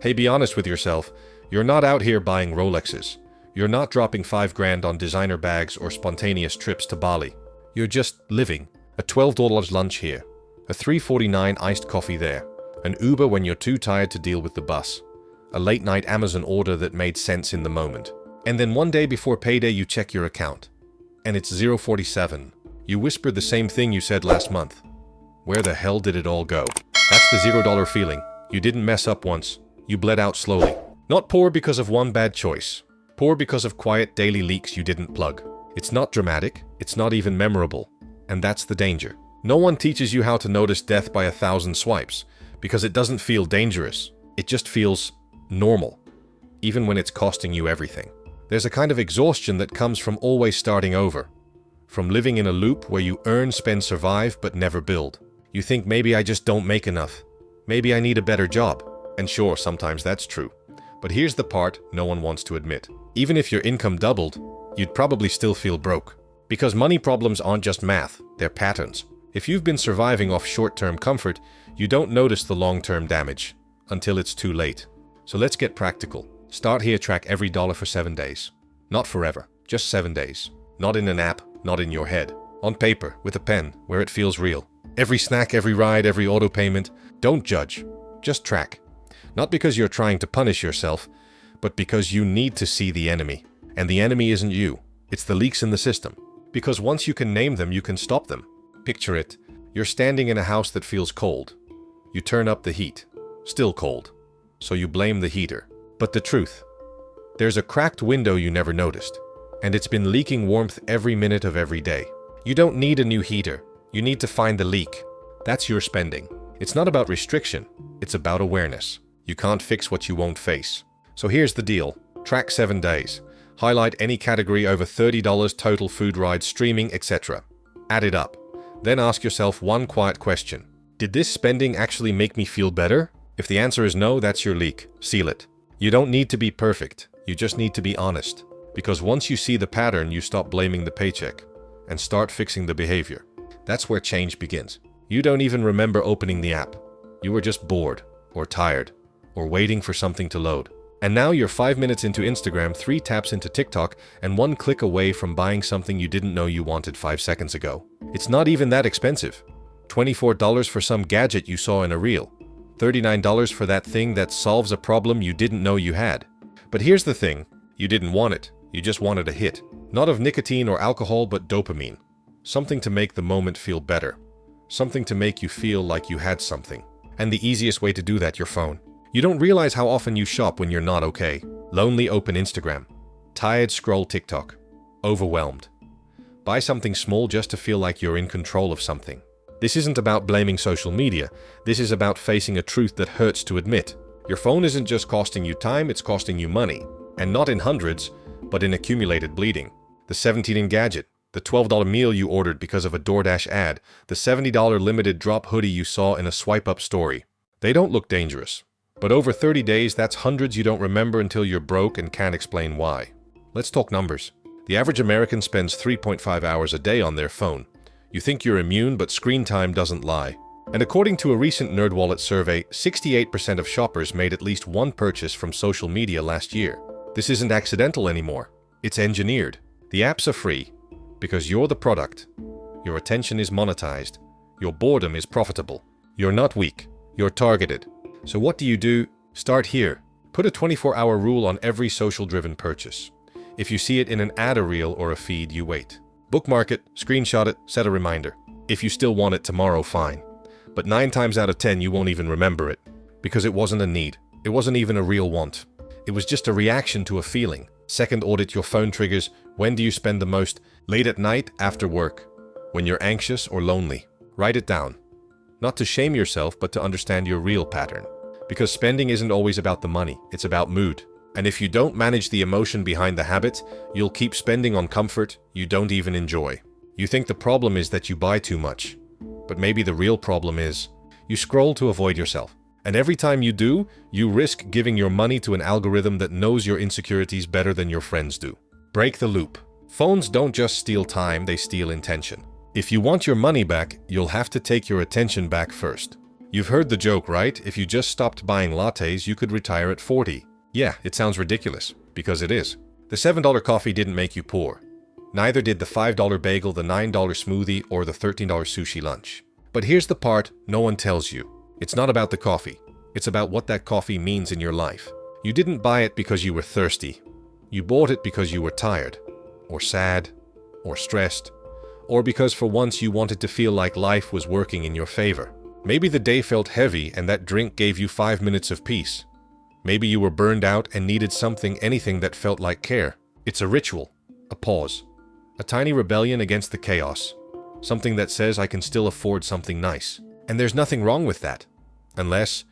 Hey, be honest with yourself. You're not out here buying Rolexes. You're not dropping 5 grand on designer bags or spontaneous trips to Bali. You're just living. A $12 lunch here. A $3.49 iced coffee there. An Uber when you're too tired to deal with the bus. A late-night Amazon order that made sense in the moment. And then one day before payday you check your account. And it's 0.47. You whisper the same thing you said last month. Where the hell did it all go? That's the $0 feeling. You didn't mess up once. You bled out slowly. Not poor because of one bad choice. Poor because of quiet daily leaks you didn't plug. It's not dramatic. It's not even memorable. And that's the danger. No one teaches you how to notice death by 1,000 swipes because it doesn't feel dangerous. It just feels normal, even when it's costing you everything. There's a kind of exhaustion that comes from always starting over. From living in a loop where you earn, spend, survive, but never build. You think maybe I just don't make enough. Maybe I need a better job. And sure, sometimes that's true. But here's the part no one wants to admit. Even if your income doubled, you'd probably still feel broke. Because money problems aren't just math, they're patterns. If you've been surviving off short-term comfort, you don't notice the long-term damage until it's too late. So let's get practical. Start here, track every dollar for 7 days. Not forever, just 7 days. Not in an app, not in your head. On paper, with a pen, where it feels real. Every snack, every ride, every auto payment. Don't judge, just track. Not because you're trying to punish yourself, but because you need to see the enemy. And the enemy isn't you, it's the leaks in the system. Because once you can name them, you can stop them. Picture it. You're standing in a house that feels cold. You turn up the heat. Still cold. So you blame the heater. But the truth, there's a cracked window you never noticed. And it's been leaking warmth every minute of every day. You don't need a new heater. You need to find the leak. That's your spending. It's not about restriction. It's about awareness. You can't fix what you won't face. So here's the deal. Track 7 days. Highlight any category over $30 total, food, rides, streaming, etc. Add it up. Then ask yourself one quiet question. Did this spending actually make me feel better? If the answer is no, that's your leak. Seal it. You don't need to be perfect. You just need to be honest. Because once you see the pattern, you stop blaming the paycheck and start fixing the behavior. That's where change begins. You don't even remember opening the app. You were just bored, or tired, or waiting for something to load. And now you're 5 minutes into Instagram, 3 taps into TikTok, and 1 click away from buying something you didn't know you wanted 5 seconds ago. It's not even that expensive. $24 for some gadget you saw in a reel. $39 for that thing that solves a problem you didn't know you had. But here's the thing. You didn't want it. You just wanted a hit. Not of nicotine or alcohol, but dopamine. Something to make the moment feel better. Something to make you feel like you had something. And the easiest way to do that, your phone. You don't realize how often you shop when you're not okay. Lonely, open Instagram. Tired, scroll TikTok. Overwhelmed. Buy something small just to feel like you're in control of something. This isn't about blaming social media. This is about facing a truth that hurts to admit. Your phone isn't just costing you time, it's costing you money. And not in hundreds, but in accumulated bleeding. The 17-inch gadget. The $12 meal you ordered because of a DoorDash ad. The $70 limited drop hoodie you saw in a swipe-up story. They don't look dangerous. But over 30 days, that's hundreds you don't remember until you're broke and can't explain why. Let's talk numbers. The average American spends 3.5 hours a day on their phone. You think you're immune, but screen time doesn't lie. And according to a recent NerdWallet survey, 68% of shoppers made at least one purchase from social media last year. This isn't accidental anymore. It's engineered. The apps are free because you're the product. Your attention is monetized. Your boredom is profitable. You're not weak. You're targeted. So what do? Start here. Put a 24-hour rule on every social-driven purchase. If you see it in an ad, a reel, or a feed, you wait. Bookmark it, screenshot it, set a reminder. If you still want it tomorrow, fine. But 9 times out of 10, you won't even remember it. Because it wasn't a need. It wasn't even a real want. It was just a reaction to a feeling. Second, audit your phone triggers. When do you spend the most? Late at night, after work. When you're anxious or lonely. Write it down. Not to shame yourself, but to understand your real pattern. Because spending isn't always about the money, it's about mood. And if you don't manage the emotion behind the habit, you'll keep spending on comfort you don't even enjoy. You think the problem is that you buy too much. But maybe the real problem is you scroll to avoid yourself. And every time you do, you risk giving your money to an algorithm that knows your insecurities better than your friends do. Break the loop. Phones don't just steal time, they steal intention. If you want your money back, you'll have to take your attention back first. You've heard the joke, right? If you just stopped buying lattes, you could retire at 40. Yeah, it sounds ridiculous, because it is. The $7 coffee didn't make you poor. Neither did the $5 bagel, the $9 smoothie, or the $13 sushi lunch. But here's the part no one tells you. It's not about the coffee. It's about what that coffee means in your life. You didn't buy it because you were thirsty. You bought it because you were tired, or sad, or stressed, or because for once you wanted to feel like life was working in your favor. Maybe the day felt heavy and that drink gave you 5 minutes of peace. Maybe you were burned out and needed anything that felt like care. It's a ritual, a pause, a tiny rebellion against the chaos, something that says I can still afford something nice. And there's nothing wrong with that, unless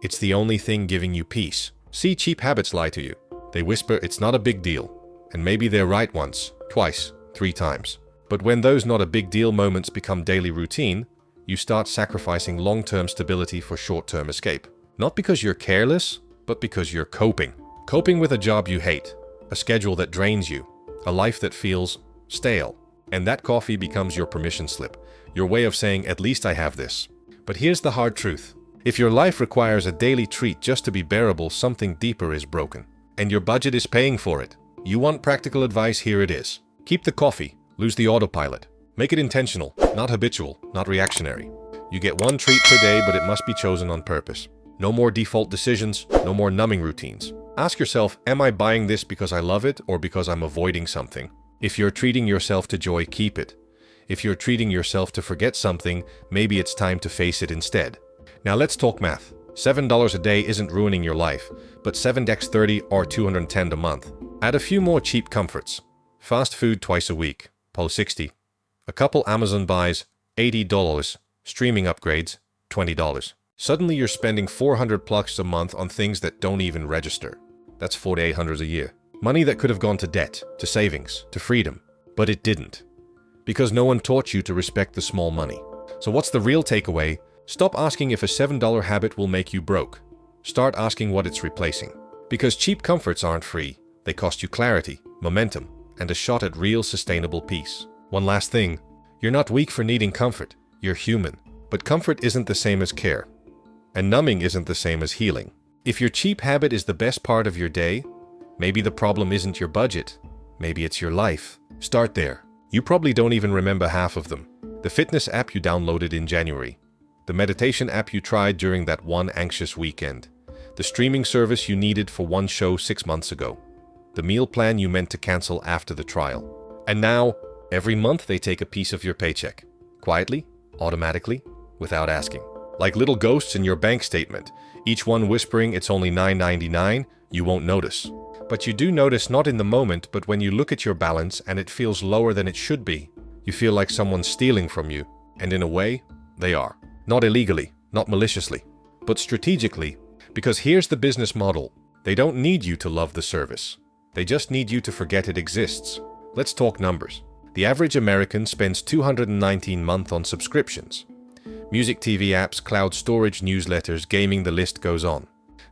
it's the only thing giving you peace. See, cheap habits lie to you. They whisper it's not a big deal, and maybe they're right once, twice, 3 times. But when those not a big deal moments become daily routine, you start sacrificing long-term stability for short-term escape. Not because you're careless, but because you're coping. Coping with a job you hate, a schedule that drains you, a life that feels stale. And that coffee becomes your permission slip, your way of saying, at least I have this. But here's the hard truth. If your life requires a daily treat just to be bearable, something deeper is broken. And your budget is paying for it. You want practical advice? Here it is. Keep the coffee. Lose the autopilot. Make it intentional, not habitual, not reactionary. You get one treat per day, but it must be chosen on purpose. No more default decisions, no more numbing routines. Ask yourself, am I buying this because I love it or because I'm avoiding something? If you're treating yourself to joy, keep it. If you're treating yourself to forget something, maybe it's time to face it instead. Now let's talk math. $7 a day isn't ruining your life, but 7x 30 or $210 a month. Add a few more cheap comforts. Fast food twice a week, Polo 60. A couple Amazon buys, $80. Streaming upgrades, $20. Suddenly you're spending $400+ a month on things that don't even register. That's $4,800 a year. Money that could have gone to debt, to savings, to freedom. But it didn't. Because no one taught you to respect the small money. So what's the real takeaway? Stop asking if a $7 habit will make you broke. Start asking what it's replacing. Because cheap comforts aren't free. They cost you clarity, momentum, and a shot at real sustainable peace. One last thing. You're not weak for needing comfort. You're human. But comfort isn't the same as care. And numbing isn't the same as healing. If your cheap habit is the best part of your day, maybe the problem isn't your budget. Maybe it's your life. Start there. You probably don't even remember half of them. The fitness app you downloaded in January. The meditation app you tried during that one anxious weekend. The streaming service you needed for one show 6 months ago. The meal plan you meant to cancel after the trial. And now, every month they take a piece of your paycheck. Quietly, automatically, without asking. Like little ghosts in your bank statement, each one whispering it's only $9.99, you won't notice. But you do notice, not in the moment, but when you look at your balance and it feels lower than it should be. You feel like someone's stealing from you. And in a way, they are. Not illegally, not maliciously, but strategically. Because here's the business model. They don't need you to love the service. They just need you to forget it exists. Let's talk numbers. The average American spends $219 a month on subscriptions. Music, TV apps, cloud storage, newsletters, gaming, the list goes on.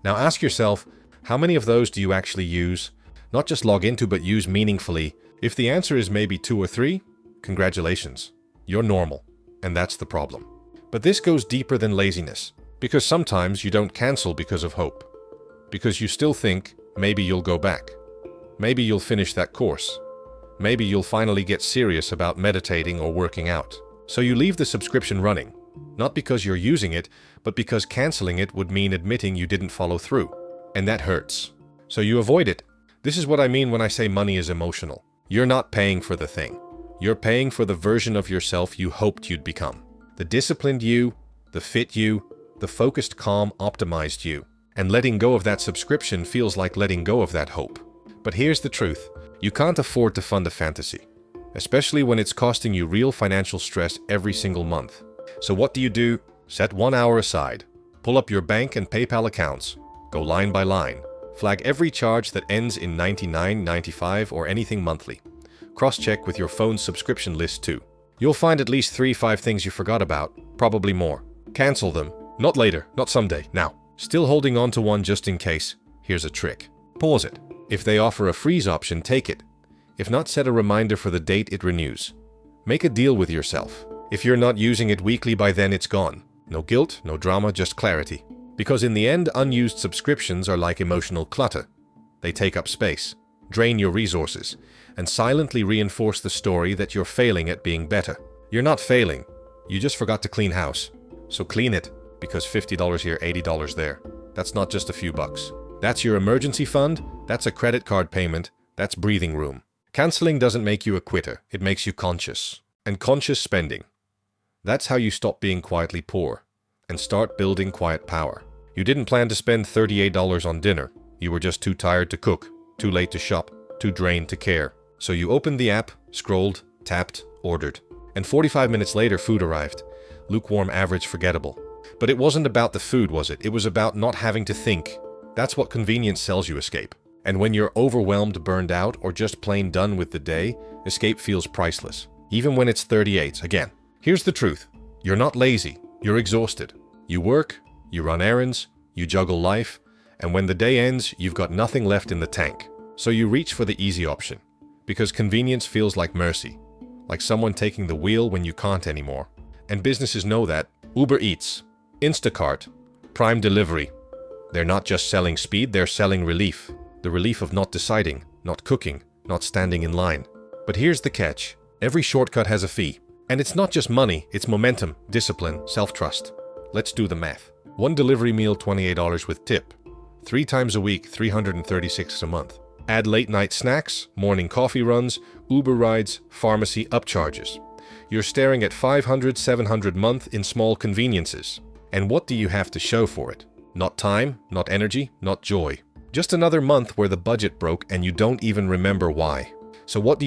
Now ask yourself, how many of those do you actually use? Not just log into, but use meaningfully. If the answer is maybe 2 or 3, congratulations. You're normal. And that's the problem. But this goes deeper than laziness. Because sometimes you don't cancel because of hope. Because you still think, maybe you'll go back. Maybe you'll finish that course. Maybe you'll finally get serious about meditating or working out. So you leave the subscription running. Not because you're using it, but because canceling it would mean admitting you didn't follow through. And that hurts. So you avoid it. This is what I mean when I say money is emotional. You're not paying for the thing. You're paying for the version of yourself you hoped you'd become. The disciplined you, the fit you, the focused, calm, optimized you. And letting go of that subscription feels like letting go of that hope. But here's the truth. You can't afford to fund a fantasy. Especially when it's costing you real financial stress every single month. So what do? Set 1 hour aside. Pull up your bank and PayPal accounts. Go line by line. Flag every charge that ends in 99, 95, or anything monthly. Cross-check with your phone's subscription list too. You'll find at least 3-5 things you forgot about, probably more. Cancel them. Not later, not someday, now. Still holding on to one just in case? Here's a trick. Pause it. If they offer a freeze option, take it. If not, set a reminder for the date it renews. Make a deal with yourself. If you're not using it weekly by then, it's gone. No guilt, no drama, just clarity. Because in the end, unused subscriptions are like emotional clutter. They take up space, drain your resources, and silently reinforce the story that you're failing at being better. You're not failing. You just forgot to clean house. So clean it, because $50 here, $80 there. That's not just a few bucks. That's your emergency fund, that's a credit card payment, that's breathing room. Canceling doesn't make you a quitter, it makes you conscious. And conscious spending. That's how you stop being quietly poor and start building quiet power. You didn't plan to spend $38 on dinner. You were just too tired to cook, too late to shop, too drained to care. So you opened the app, scrolled, tapped, ordered. And 45 minutes later, food arrived. Lukewarm, average, forgettable. But it wasn't about the food, was it? It was about not having to think. That's what convenience sells you, escape. And when you're overwhelmed, burned out, or just plain done with the day, escape feels priceless. Even when it's 38. Again, here's the truth. You're not lazy. You're exhausted. You work, you run errands, you juggle life, and when the day ends, you've got nothing left in the tank. So you reach for the easy option. Because convenience feels like mercy. Like someone taking the wheel when you can't anymore. And businesses know that. Uber Eats, Instacart, Prime Delivery. They're not just selling speed, they're selling relief. The relief of not deciding, not cooking, not standing in line. But here's the catch. Every shortcut has a fee. And it's not just money, it's momentum, discipline, self-trust. Let's do the math. One delivery meal, $28 with tip. 3 times a week, $336 a month. Add late night snacks, morning coffee runs, Uber rides, pharmacy upcharges. You're staring at $500, $700 a month in small conveniences. And what do you have to show for it? Not time, not energy, not joy. Just another month where the budget broke and you don't even remember why. So what do?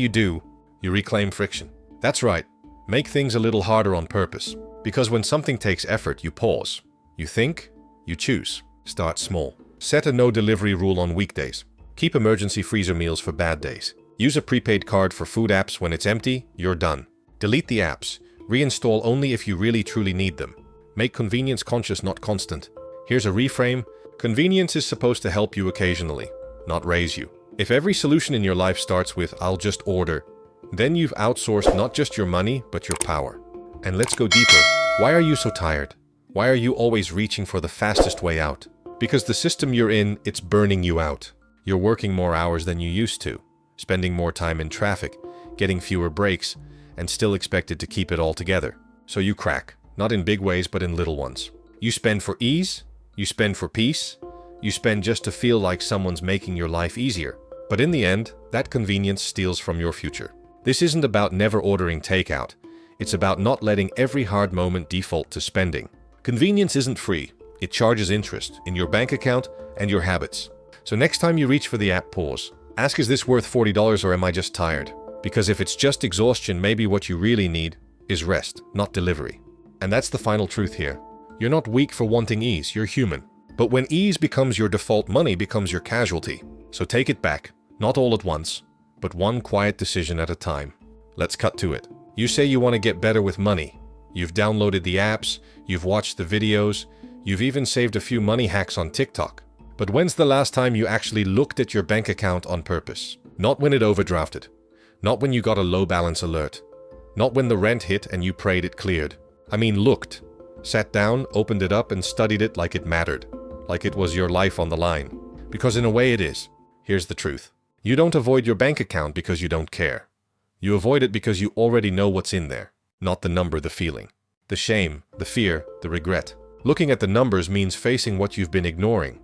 You reclaim friction. That's right. Make things a little harder on purpose. Because when something takes effort, you pause. You think, you choose. Start small. Set a no delivery rule on weekdays. Keep emergency freezer meals for bad days. Use a prepaid card for food apps. When it's empty, you're done. Delete the apps. Reinstall only if you really truly need them. Make convenience conscious, not constant. Here's a reframe. Convenience is supposed to help you occasionally, not raise you. If every solution in your life starts with "I'll just order," then you've outsourced not just your money, but your power. And let's go deeper. Why are you so tired? Why are you always reaching for the fastest way out? Because the system you're in, it's burning you out. You're working more hours than you used to, spending more time in traffic, getting fewer breaks, and still expected to keep it all together. So you crack, not in big ways, but in little ones. You spend for ease, you spend for peace, you spend just to feel like someone's making your life easier. But in the end, that convenience steals from your future. This isn't about never ordering takeout. It's about not letting every hard moment default to spending. Convenience isn't free. It charges interest in your bank account and your habits. So next time you reach for the app, pause. Ask, is this worth $40 or am I just tired? Because if it's just exhaustion, maybe what you really need is rest, not delivery. And that's the final truth here. You're not weak for wanting ease, you're human. But when ease becomes your default, money becomes your casualty. So take it back, not all at once, but one quiet decision at a time. Let's cut to it. You say you want to get better with money. You've downloaded the apps, you've watched the videos, you've even saved a few money hacks on TikTok. But when's the last time you actually looked at your bank account on purpose? Not when it overdrafted. Not when you got a low balance alert. Not when the rent hit and you prayed it cleared. I mean looked. Sat down, opened it up and studied it like it mattered. Like it was your life on the line. Because in a way it is. Here's the truth. You don't avoid your bank account because you don't care. You avoid it because you already know what's in there. Not the number, the feeling. The shame, the fear, the regret. Looking at the numbers means facing what you've been ignoring.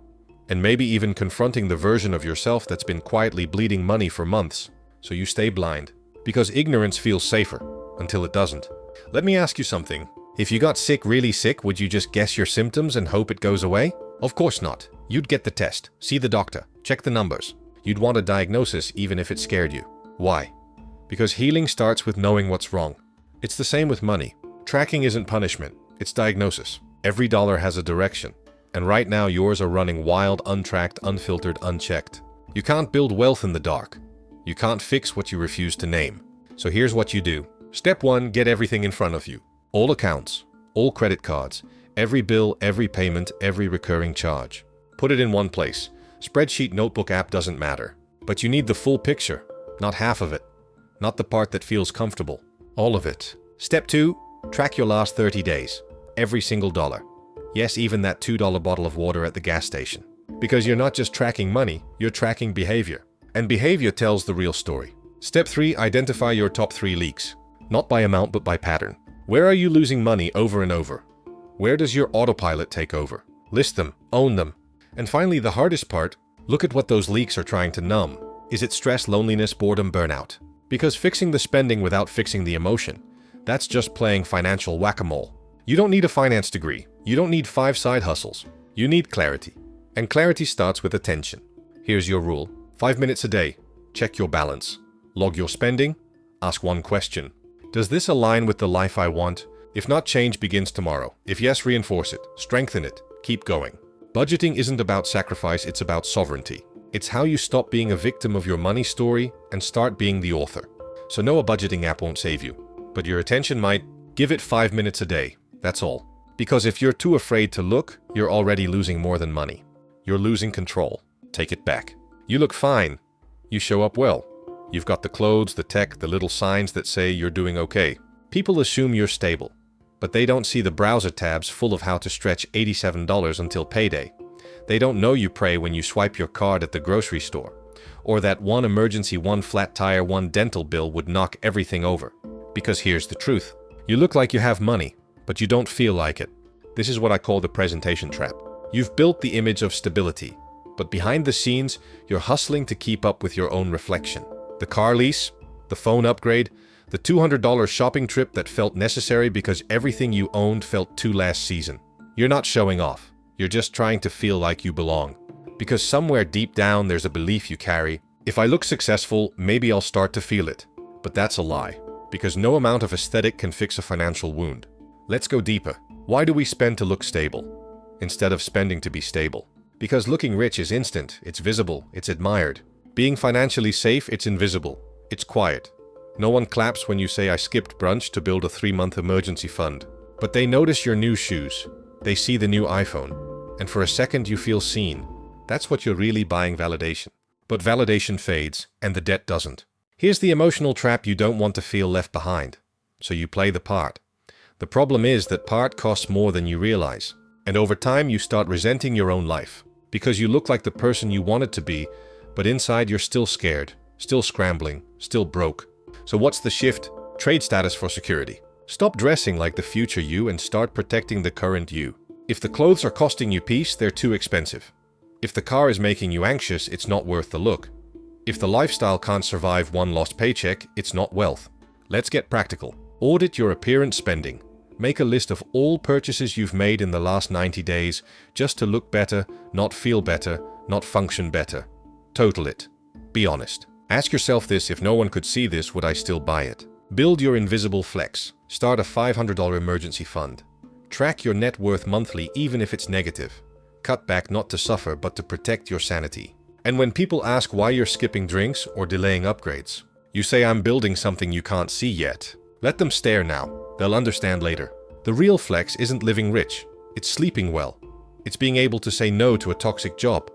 And maybe even confronting the version of yourself that's been quietly bleeding money for months. So you stay blind. Because ignorance feels safer. Until it doesn't. Let me ask you something. If you got sick, really sick, would you just guess your symptoms and hope it goes away? Of course not. You'd get the test, see the doctor, check the numbers. You'd want a diagnosis even if it scared you. Why? Because healing starts with knowing what's wrong. It's the same with money. Tracking isn't punishment, it's diagnosis. Every dollar has a direction. And right now yours are running wild, untracked, unfiltered, unchecked. You can't build wealth in the dark. You can't fix what you refuse to name. So here's what you do. Step 1, get everything in front of you. All accounts, all credit cards, every bill, every payment, every recurring charge. Put it in one place. Spreadsheet, notebook, app, doesn't matter. But you need the full picture, not half of it. Not the part that feels comfortable. All of it. Step 2, track your last 30 days. Every single dollar. Yes, even that $2 bottle of water at the gas station. Because you're not just tracking money, you're tracking behavior. And behavior tells the real story. Step 3, identify your top 3 leaks. Not by amount, but by pattern. Where are you losing money over and over? Where does your autopilot take over? List them, own them. And finally, the hardest part, look at what those leaks are trying to numb. Is it stress, loneliness, boredom, burnout? Because fixing the spending without fixing the emotion, that's just playing financial whack-a-mole. You don't need a finance degree. You don't need 5 side hustles. You need clarity. And clarity starts with attention. Here's your rule. 5 minutes a day. Check your balance. Log your spending. Ask one question. Does this align with the life I want? If not, change begins tomorrow. If yes, reinforce it. Strengthen it. Keep going. Budgeting isn't about sacrifice, it's about sovereignty. It's how you stop being a victim of your money story and start being the author. So no, a budgeting app won't save you. But your attention might. Give it 5 minutes a day. That's all. Because if you're too afraid to look, you're already losing more than money. You're losing control. Take it back. You look fine. You show up well. You've got the clothes, the tech, the little signs that say you're doing okay. People assume you're stable, but they don't see the browser tabs full of how to stretch $87 until payday. They don't know you pray when you swipe your card at the grocery store, or that one emergency, one flat tire, one dental bill would knock everything over. Because here's the truth. You look like you have money, but you don't feel like it. This is what I call the presentation trap. You've built the image of stability, but behind the scenes, you're hustling to keep up with your own reflection. The car lease, the phone upgrade, the $200 shopping trip that felt necessary because everything you owned felt too last season. You're not showing off. You're just trying to feel like you belong. Because somewhere deep down there's a belief you carry. If I look successful, maybe I'll start to feel it. But that's a lie. Because no amount of aesthetic can fix a financial wound. Let's go deeper. Why do we spend to look stable, instead of spending to be stable? Because looking rich is instant, it's visible, it's admired. Being financially safe, it's invisible, it's quiet. No one claps when you say I skipped brunch to build a 3-month emergency fund. But they notice your new shoes, they see the new iPhone, and for a second you feel seen. That's what you're really buying, validation. But validation fades, and the debt doesn't. Here's the emotional trap: you don't want to feel left behind, so you play the part. The problem is that part costs more than you realize, and over time you start resenting your own life, because you look like the person you wanted to be, but inside you're still scared, still scrambling, still broke. So what's the shift? Trade status for security. Stop dressing like the future you and start protecting the current you. If the clothes are costing you peace, they're too expensive. If the car is making you anxious, it's not worth the look. If the lifestyle can't survive one lost paycheck, it's not wealth. Let's get practical. Audit your appearance spending. Make a list of all purchases you've made in the last 90 days just to look better, not feel better, not function better. Total it. Be honest. Ask yourself this: if no one could see this, would I still buy it? Build your invisible flex. Start a $500 emergency fund. Track your net worth monthly even if it's negative. Cut back not to suffer but to protect your sanity. And when people ask why you're skipping drinks or delaying upgrades, you say, I'm building something you can't see yet. Let them stare now. They'll understand later. The real flex isn't living rich. It's sleeping well. It's being able to say no to a toxic job.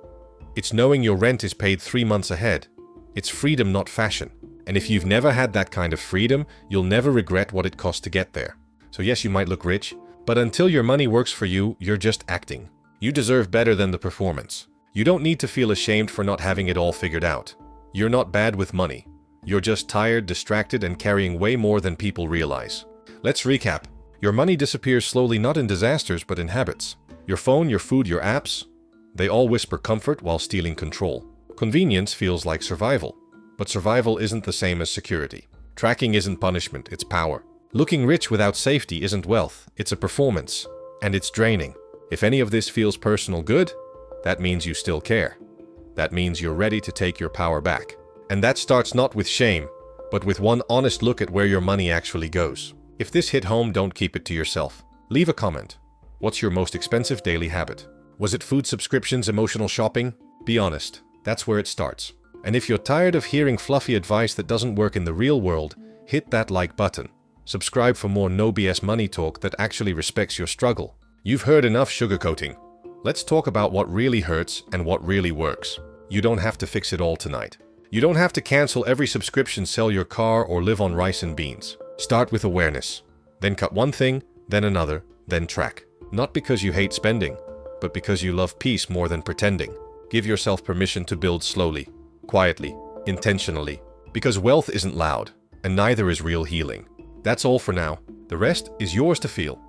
It's knowing your rent is paid 3 months ahead. It's freedom, not fashion. And if you've never had that kind of freedom, you'll never regret what it cost to get there. So yes, you might look rich, but until your money works for you, you're just acting. You deserve better than the performance. You don't need to feel ashamed for not having it all figured out. You're not bad with money. You're just tired, distracted, and carrying way more than people realize. Let's recap. Your money disappears slowly, not in disasters, but in habits. Your phone, your food, your apps, they all whisper comfort while stealing control. Convenience feels like survival, but survival isn't the same as security. Tracking isn't punishment, it's power. Looking rich without safety isn't wealth, it's a performance, and it's draining. If any of this feels personal good, that means you still care. That means you're ready to take your power back. And that starts not with shame, but with one honest look at where your money actually goes. If this hit home, don't keep it to yourself. Leave a comment. What's your most expensive daily habit? Was it food subscriptions, emotional shopping? Be honest. That's where it starts. And if you're tired of hearing fluffy advice that doesn't work in the real world, hit that like button. Subscribe for more no BS money talk that actually respects your struggle. You've heard enough sugarcoating. Let's talk about what really hurts and what really works. You don't have to fix it all tonight. You don't have to cancel every subscription, sell your car, or live on rice and beans. Start with awareness. Then cut one thing, then another, then track. Not because you hate spending, but because you love peace more than pretending. Give yourself permission to build slowly, quietly, intentionally. Because wealth isn't loud, and neither is real healing. That's all for now. The rest is yours to feel.